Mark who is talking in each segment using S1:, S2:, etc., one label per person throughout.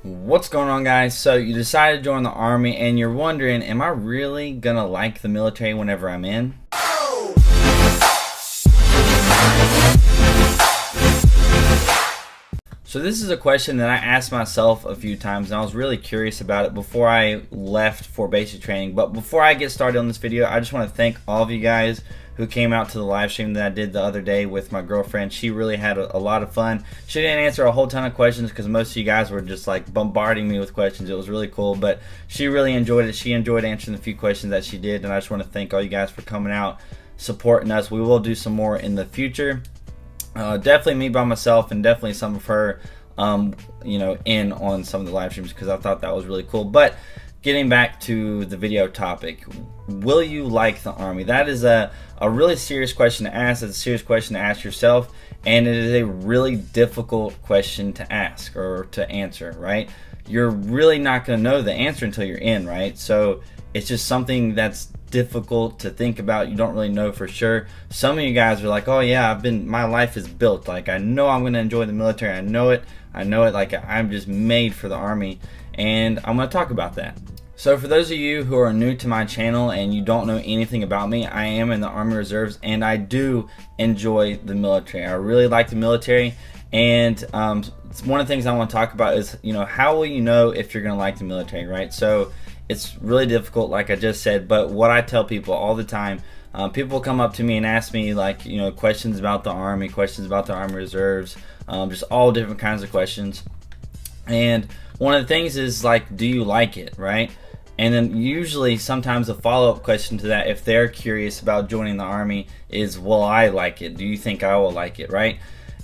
S1: What's going on, guys? So you decided to join the army and you're wondering, am I really gonna like the military whenever I'm in? So this is a question that I asked myself a few times, and I was really curious about it before I left for basic training. But before I get started on this video, I just want to thank all of you guys who came out to the live stream that I did the other day with my girlfriend. She really had a lot of fun. She didn't answer a whole ton of questions because most of you guys were just like bombarding me with questions. It was really cool, but she really enjoyed it. She enjoyed answering the few questions that she did, and I just want to thank all you guys for coming out, supporting us. We will do some more in the future. Definitely me by myself, and definitely some of her in on some of the live streams, because I thought that was really cool. But getting back to the video topic, will you like the army? That is a really serious question to ask. It's a serious question to ask yourself, and it is a really difficult question to ask or to answer, right? You're really not going to know the answer until you're in, right? So it's just something that's difficult to think about. You don't really know for sure. Some of you guys are like, oh yeah, my life is built, like I know I'm going to enjoy the military. I know it, like I'm just made for the army, and I'm going to talk about that. So for those of you who are new to my channel and you don't know anything about me, I am in the Army Reserves, and I do enjoy the military. I really like the military, and one of the things I want to talk about is, how will you know if you're going to like the military, right? So it's really difficult, like I just said, but what I tell people all the time, people come up to me and ask me, like, questions about the Army, questions about the Army Reserves, just all different kinds of questions. And one of the things is, like, do you like it, right? And then usually sometimes a follow-up question to that, if they're curious about joining the Army, is, will I like it? Do you think I will like it, right?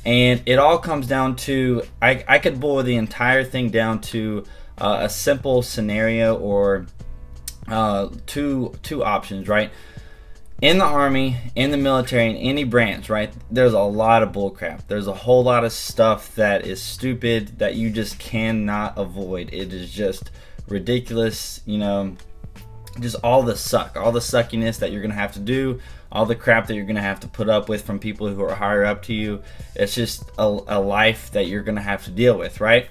S1: And it all comes down to, I could boil the entire thing down to a simple scenario, or two options, right? In the Army, in the military, in any branch, right, there's a lot of bullcrap. There's a whole lot of stuff that is stupid that you just cannot avoid. It is just ridiculous, just all the suckiness that you're gonna have to do, all the crap that you're gonna have to put up with from people who are higher up to you. It's just a life that you're gonna have to deal with, right?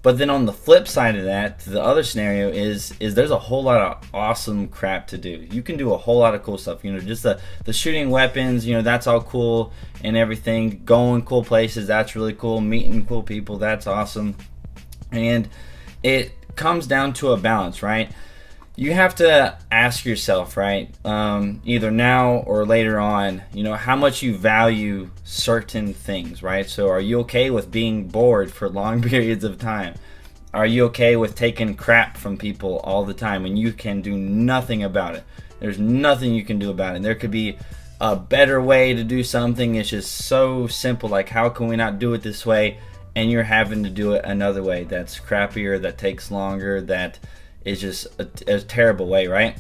S1: But then on the flip side of that, the other scenario is there's a whole lot of awesome crap to do. You can do a whole lot of cool stuff. Just the shooting weapons, that's all cool and everything. Going cool places, that's really cool. Meeting cool people, that's awesome. And it comes down to a balance, right? You have to ask yourself, right, either now or later on, how much you value certain things, right? So are you okay with being bored for long periods of time? Are you okay with taking crap from people all the time and you can do nothing about it? There's nothing you can do about it. There could be a better way to do something. It's just so simple, like, how can we not do it this way? And you're having to do it another way that's crappier, that takes longer, that is just a terrible way, right?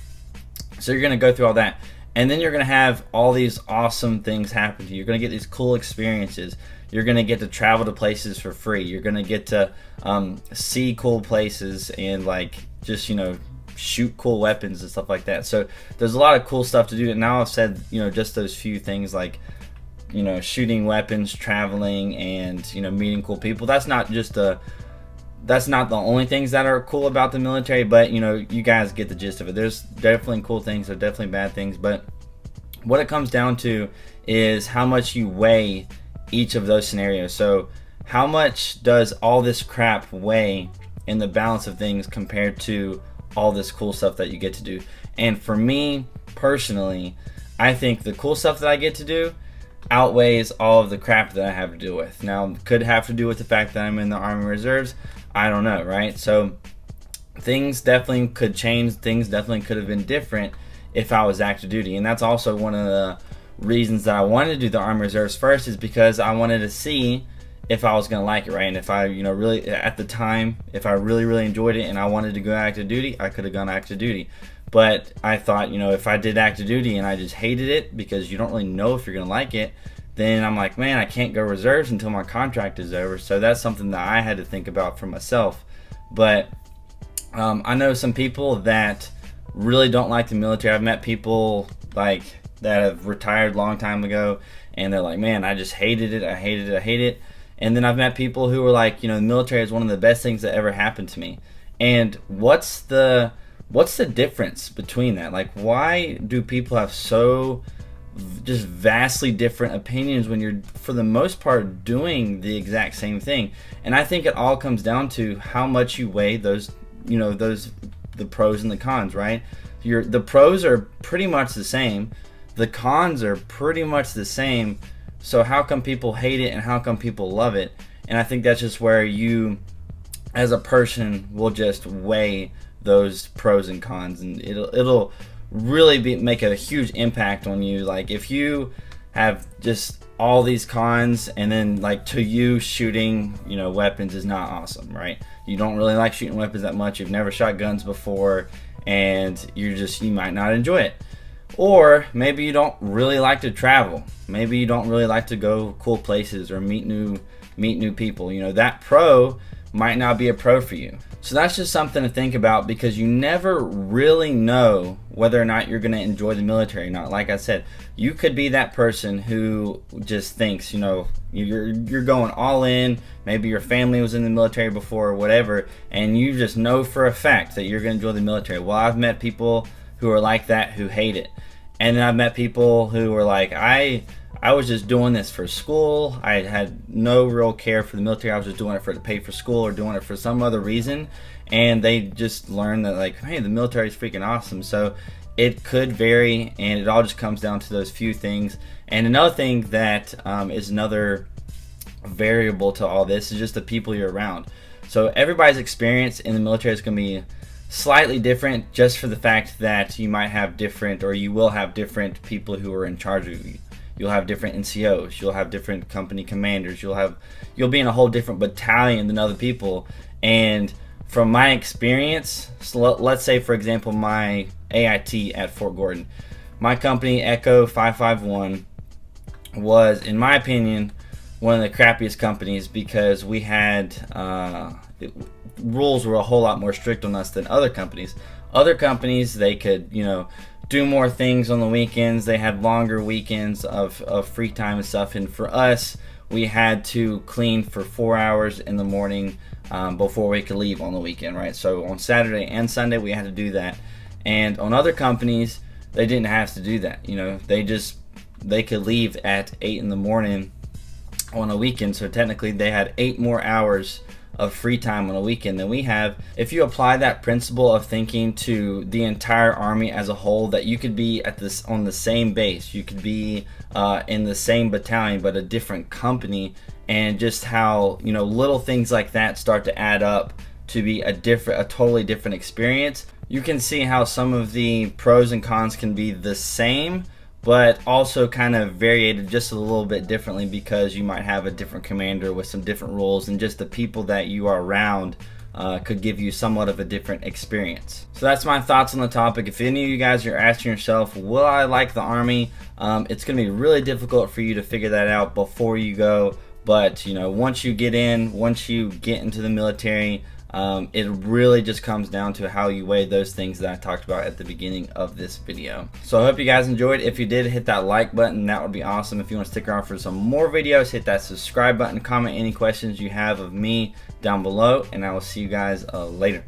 S1: So you're going to go through all that, and then you're going to have all these awesome things happen to you. You're going to get these cool experiences. You're going to get to travel to places for free. You're going to get to see cool places and, like, just shoot cool weapons and stuff like that. So there's a lot of cool stuff to do. And now I've said just those few things, like shooting weapons, traveling, and meeting cool people. That's not the only things that are cool about the military, but you guys get the gist of it. There's definitely cool things, there's definitely bad things, but what it comes down to is how much you weigh each of those scenarios. So how much does all this crap weigh in the balance of things compared to all this cool stuff that you get to do? And for me personally, I think the cool stuff that I get to do outweighs all of the crap that I have to deal with. Now, could have to do with the fact that I'm in the Army Reserves. I don't know, right? So things definitely could change. Things definitely could have been different if I was active duty. And that's also one of the reasons that I wanted to do the Army Reserves first, is because I wanted to see if I was going to like it, right? And if I, really, at the time, if I really, really enjoyed it and I wanted to go active duty, I could have gone active duty. But I thought, if I did active duty and I just hated it, because you don't really know if you're going to like it, then I'm like, man, I can't go reserves until my contract is over. So that's something that I had to think about for myself. But I know some people that really don't like the military. I've met people like that have retired a long time ago, and they're like, man, I just hated it. I hate it. And then I've met people who were like, the military is one of the best things that ever happened to me. And what's the difference between that? Like, why do people have so just vastly different opinions when you're, for the most part, doing the exact same thing? And I think it all comes down to how much you weigh those, the pros and the cons, right? The pros are pretty much the same. The cons are pretty much the same. So how come people hate it and how come people love it? And I think that's just where you, as a person, will just weigh those pros and cons, and it'll really make a huge impact on you. Like, if you have just all these cons, and then like to you shooting weapons is not awesome, right? You don't really like shooting weapons that much, you've never shot guns before, and you might not enjoy it. Or maybe you don't really like to travel. Maybe you don't really like to go cool places or meet new people. That pro might not be a pro for you. So that's just something to think about, because you never really know whether or not you're going to enjoy the military or not. Like I said, you could be that person who just thinks, you're going all in. Maybe your family was in the military before or whatever, and you just know for a fact that you're going to enjoy the military. Well, I've met people who are like that, who hate it. And then I've met people who were like, I was just doing this for school. I had no real care for the military. I was just doing it to pay for school or doing it for some other reason. And they just learned that, like, hey, the military is freaking awesome. So it could vary, and it all just comes down to those few things. And another thing that is another variable to all this is just the people you're around. So everybody's experience in the military is going to be slightly different, just for the fact that you might have different, or you will have different people who are in charge of you. You'll have different NCOs, you'll have different company commanders, you'll be in a whole different battalion than other people. And from my experience, so let's say for example my AIT at Fort Gordon, my company Echo 551 was, in my opinion, one of the crappiest companies, because we had rules were a whole lot more strict on us than other companies. Other companies, they could, do more things on the weekends. They had longer weekends of free time and stuff. And for us, we had to clean for 4 hours in the morning before we could leave on the weekend, right? So on Saturday and Sunday, we had to do that. And on other companies, they didn't have to do that. They could leave at 8 in the morning on a weekend. So technically, they had 8 more hours of free time on a weekend than we have. If you apply that principle of thinking to the entire Army as a whole, that you could be on the same base, you could be in the same battalion but a different company, and just how little things like that start to add up to be a totally different experience. You can see how some of the pros and cons can be the same, but also kind of variated just a little bit differently, because you might have a different commander with some different rules, and just the people that you are around could give you somewhat of a different experience. So that's my thoughts on the topic. If any of you guys are asking yourself, will I like the Army? It's going to be really difficult for you to figure that out before you go, but once you get into the military, it really just comes down to how you weigh those things that I talked about at the beginning of this video. So I hope you guys enjoyed. If you did, hit that like button. That would be awesome. If you want to stick around for some more videos, hit that subscribe button. Comment any questions you have of me down below, and I will see you guys later.